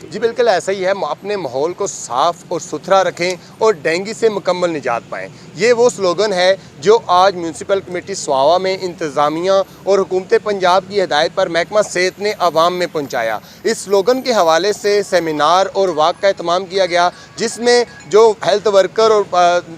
जी बिल्कुल ऐसा ही है। अपने माहौल को साफ़ और सुथरा रखें और डेंगू से मुकम्मल निजात पाएँ। ये वो स्लोगन है जो आज म्यूनसिपल कमेटी स्वावा में इंतज़ामिया और हुकूमत पंजाब की हिदायत पर महकमा सेहत ने आवाम में पहुँचाया। इस स्लोगन के हवाले से सेमिनार और वाक का एहतमाम किया गया, जिसमें जो हेल्थ वर्कर और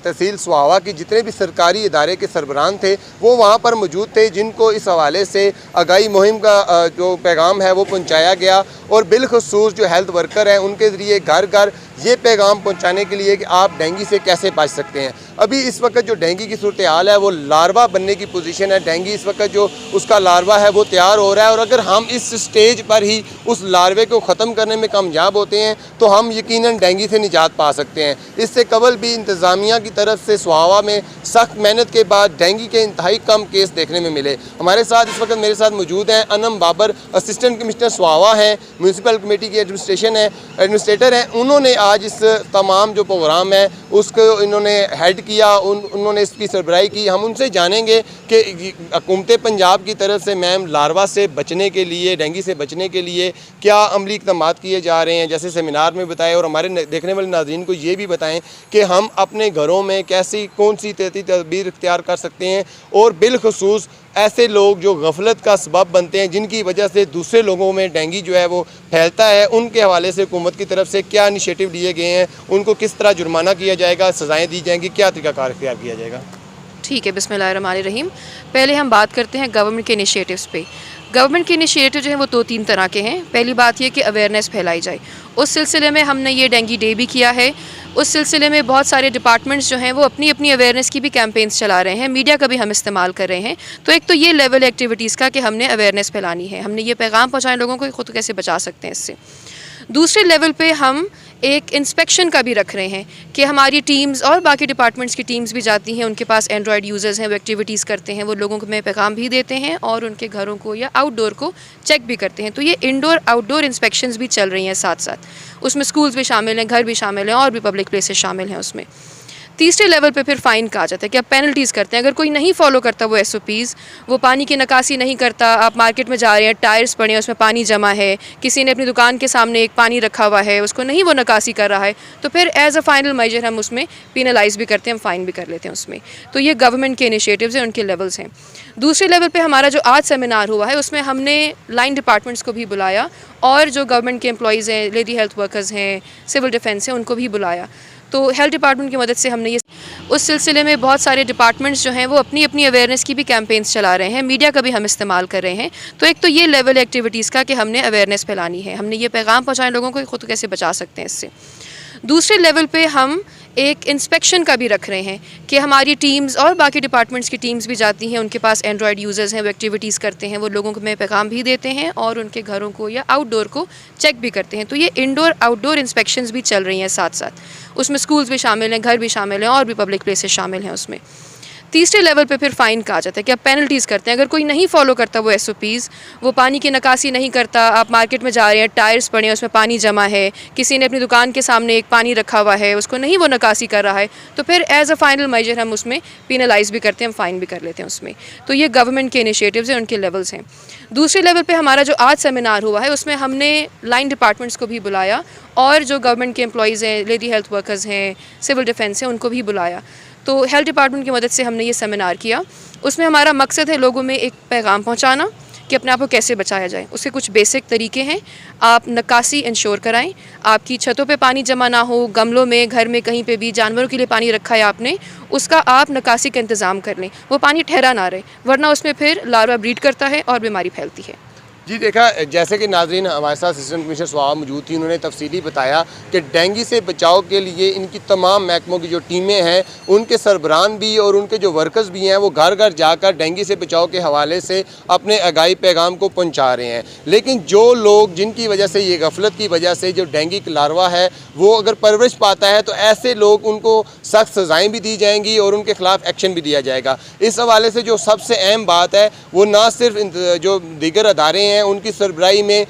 तहसील स्वावा की जितने भी सरकारी इदारे के सरबराहान थे वो वहाँ पर मौजूद थे, जिनको इस हवाले से आगाही मुहिम का जो पैगाम है वो पहुँचाया गया। और बिलखसूस जो हेल्थ वर्कर हैं उनके ज़रिए घर घर ये पैगाम पहुंचाने के लिए कि आप डेंगू से कैसे बच सकते हैं। अभी इस वक्त जो डेंगू की सूरत हाल है वो लार्वा बनने की पोजीशन है। डेंगू इस वक्त जो उसका लार्वा है वो तैयार हो रहा है और अगर हम इस स्टेज पर ही उस लार्वे को ख़त्म करने में कामयाब होते हैं तो हम यकीनन डेंगू से निजात पा सकते हैं। इससे कबल भी इंतज़ामिया की तरफ से स्वावा में सख्त मेहनत के बाद डेंगू के इंतहाई कम केस देखने में मिले। हमारे साथ इस वक्त मेरे साथ मौजूद हैं अनम बाबर, असिस्टेंट कमिश्नर स्वावा हैं, म्यूनसिपल कमेटी की एडमिनिस्ट्रेटर हैं। उन्होंने आज इस तमाम जो प्रोग्राम है उसको इन्होंने हेड किया, उन्होंने इसकी सरबराही की। हम उनसे जानेंगे कि हुकूमत पंजाब की तरफ से मैम लार्वा से बचने के लिए, डेंगू से बचने के लिए क्या अमली इक़दाम किए जा रहे हैं, जैसे सेमिनार में बताए, और हमारे देखने वाले नाज़रीन को ये भी बताएं कि हम अपने घरों में कैसी कौन सी तदबीर इख्तियार कर सकते हैं और बिलखसूस ऐसे लोग जो गफलत का सबब बनते हैं जिनकी वजह से दूसरे लोगों में डेंगू जो है वो फैलता है, उनके हवाले से हुकूमत की तरफ से क्या इनिशिएटिव लिए गए हैं, उनको किस तरह जुर्माना किया जाएगा, सज़ाएँ दी जाएंगी, क्या तरीक़ाकार इख्तियार किया जाएगा। ठीक है, बिस्मिल्लाहिर्रहमानिर्रहीम। पहले हम बात करते हैं गवर्नमेंट के इनिशिएटिव्स पे। गवर्नमेंट के इनिशिएटिव जो हैं वो 2-3 तरह के हैं। पहली बात ये कि अवेयरनेस फैलाई जाए। उस सिलसिले में हमने ये डेंगू डे भी किया है। उस सिलसिले में बहुत सारे डिपार्टमेंट्स जो हैं वो अपनी अपनी अवेयरनेस की भी कैंपेन्स चला रहे हैं, मीडिया का भी हम इस्तेमाल कर रहे हैं। तो एक तो ये लेवल एक्टिविटीज़ का कि हमने अवेयरनेस फैलानी है, हमने ये पैगाम पहुँचाएं लोगों को खुद कैसे बचा सकते हैं इससे। दूसरे लेवल पे हम एक इंस्पेक्शन का भी रख रहे हैं कि हमारी टीम्स और बाकी डिपार्टमेंट्स की टीम्स भी जाती हैं, उनके पास एंड्रॉयड यूज़र्स हैं, वो एक्टिविटीज़ करते हैं, वो लोगों को में पैगाम भी देते हैं और उनके घरों को या आउटडोर को चेक भी करते हैं। तो ये इंडोर आउटडोर इंस्पेक्शंस भी चल रही हैं साथ साथ। उसमें स्कूल्स भी शामिल हैं, घर भी शामिल हैं और भी पब्लिक प्लेसेस शामिल हैं उसमें। तीसरे लेवल पे फिर फ़ाइन का आ जाता है कि आप पेनल्टीज़ करते हैं। अगर कोई नहीं फॉलो करता वो SOPs, वो पानी की निकासी नहीं करता, आप मार्केट में जा रहे हैं, टायर्स पड़े हैं, उसमें पानी जमा है, किसी ने अपनी दुकान के सामने एक पानी रखा हुआ है, उसको नहीं वो निकासी कर रहा है, तो फिर एज़ अ फाइनल मेजर हम उसमें पेनलाइज़ भी करते हैं, हम फ़ाइन भी कर लेते हैं उसमें। तो ये गवर्नमेंट के इनिशिएटिव्स हैं, उनके लेवल्स हैं। दूसरे लेवल पे हमारा जो आज सेमिनार हुआ है उसमें हमने लाइन डिपार्टमेंट्स को भी बुलाया और जो गवर्नमेंट के एम्प्लॉइज़ हैं, लेडी हेल्थ वर्कर्स हैं, सिविल डिफेंस हैं, उनको भी बुलाया। तो हेल्थ डिपार्टमेंट की मदद से हमने ये उस सिलसिले में बहुत सारे डिपार्टमेंट्स जो हैं वो अपनी अपनी अवेयरनेस की भी कैंपेन्स चला रहे हैं, मीडिया का भी हम इस्तेमाल कर रहे हैं। तो एक तो ये लेवल एक्टिविटीज़ का कि हमने अवेयरनेस फैलानी है, हमने ये पैगाम पहुँचाएं लोगों को खुद कैसे बचा सकते हैं इससे। दूसरे लेवल पे हम एक इंस्पेक्शन का भी रख रहे हैं कि हमारी टीम्स और बाकी डिपार्टमेंट्स की टीम्स भी जाती हैं, उनके पास एंड्रॉयड यूज़र्स हैं, वो एक्टिविटीज़ करते हैं, वो लोगों को में पैगाम भी देते हैं और उनके घरों को या आउटडोर को चेक भी करते हैं। तो ये इंडोर आउटडोर इंस्पेक्शंस भी चल रही हैं साथ साथ। उसमें स्कूल्स भी शामिल हैं, घर भी शामिल हैं और भी पब्लिक प्लेसेस शामिल हैं उसमें। तीसरे लेवल पे फिर फ़ाइन का आ जाता है कि आप पेनल्टीज़ करते हैं। अगर कोई नहीं फॉलो करता वो SOPs, वो पानी की निकासी नहीं करता, आप मार्केट में जा रहे हैं, टायर्स पड़े हैं, उसमें पानी जमा है, किसी ने अपनी दुकान के सामने एक पानी रखा हुआ है, उसको नहीं वो निकासी कर रहा है, तो फिर एज़ अ फाइनल मेजर हम उसमें पेनलाइज़ भी करते हैं, हम फ़ाइन भी कर लेते हैं उसमें। तो ये गवर्नमेंट के इनिशिएटिव्स हैं, उनके लेवल्स हैं। दूसरे लेवल पे हमारा जो आज सेमिनार हुआ है उसमें हमने लाइन डिपार्टमेंट्स को भी बुलाया और जो गवर्नमेंट के एम्प्लॉइज़ हैं, लेडी हेल्थ वर्कर्स हैं, सिविल डिफेंस हैं, उनको भी बुलाया। तो हेल्थ डिपार्टमेंट की मदद से हमने ये सेमिनार किया। उसमें हमारा मकसद है लोगों में एक पैगाम पहुंचाना कि अपने आप को कैसे बचाया जाए। उसके कुछ बेसिक तरीके हैं। आप निकासी इंश्योर कराएं, आपकी छतों पे पानी जमा ना हो, गमलों में, घर में कहीं पे भी जानवरों के लिए पानी रखा है आपने, उसका आप निकासी का इंतज़ाम कर लें, वो पानी ठहरा ना रहे, वरना उसमें फिर लार्वा ब्रीड करता है और बीमारी फैलती है। जी देखा, जैसे कि नाज़रीन हमारे साथ असिस्टेंट कमिश्नर स्वावा मौजूद थी, उन्होंने तफसीली बताया कि डेंगू से बचाव के लिए इनकी तमाम महकमों की जो टीमें हैं उनके सरबराहान भी और उनके जो वर्कर्स भी हैं वो घर घर जाकर डेंगू से बचाव के हवाले से अपने आगाही पैगाम को पहुंचा रहे हैं। लेकिन जो लोग जिनकी वजह से ये गफलत की वजह से जो डेंगू का लार्वा है वो अगर परवरिश पाता है तो ऐसे लोग उनको सख्त सज़ाएँ भी दी जाएंगी और उनके खिलाफ एक्शन भी लिया जाएगा। इस हवाले से जो सबसे अहम बात है वो ना सिर्फ जो दीगर अदारे हैं उनकी सरबराही में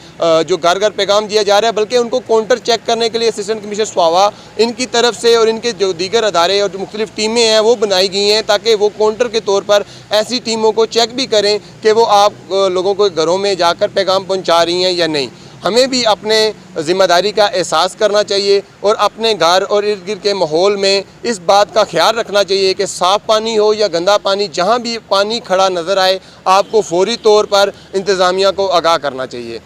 जो घर घर पैगाम दिया जा रहा है, बल्कि उनको काउंटर चेक करने के लिए असिस्टेंट कमिश्नर स्वावा इनकी तरफ से और इनके जो दीगर अदारे और जो मुख्तलिफ टीमें हैं वो बनाई गई हैं ताकि वो काउंटर के तौर पर ऐसी टीमों को चेक भी करें कि वो आप लोगों को घरों में जाकर पैगाम पहुंचा रही हैं या नहीं। हमें भी अपने ज़िम्मेदारी का एहसास करना चाहिए और अपने घर और इर्द गिर्द के माहौल में इस बात का ख्याल रखना चाहिए कि साफ़ पानी हो या गंदा पानी, जहाँ भी पानी खड़ा नज़र आए आपको फौरी तौर पर इंतज़ामिया को आगाह करना चाहिए।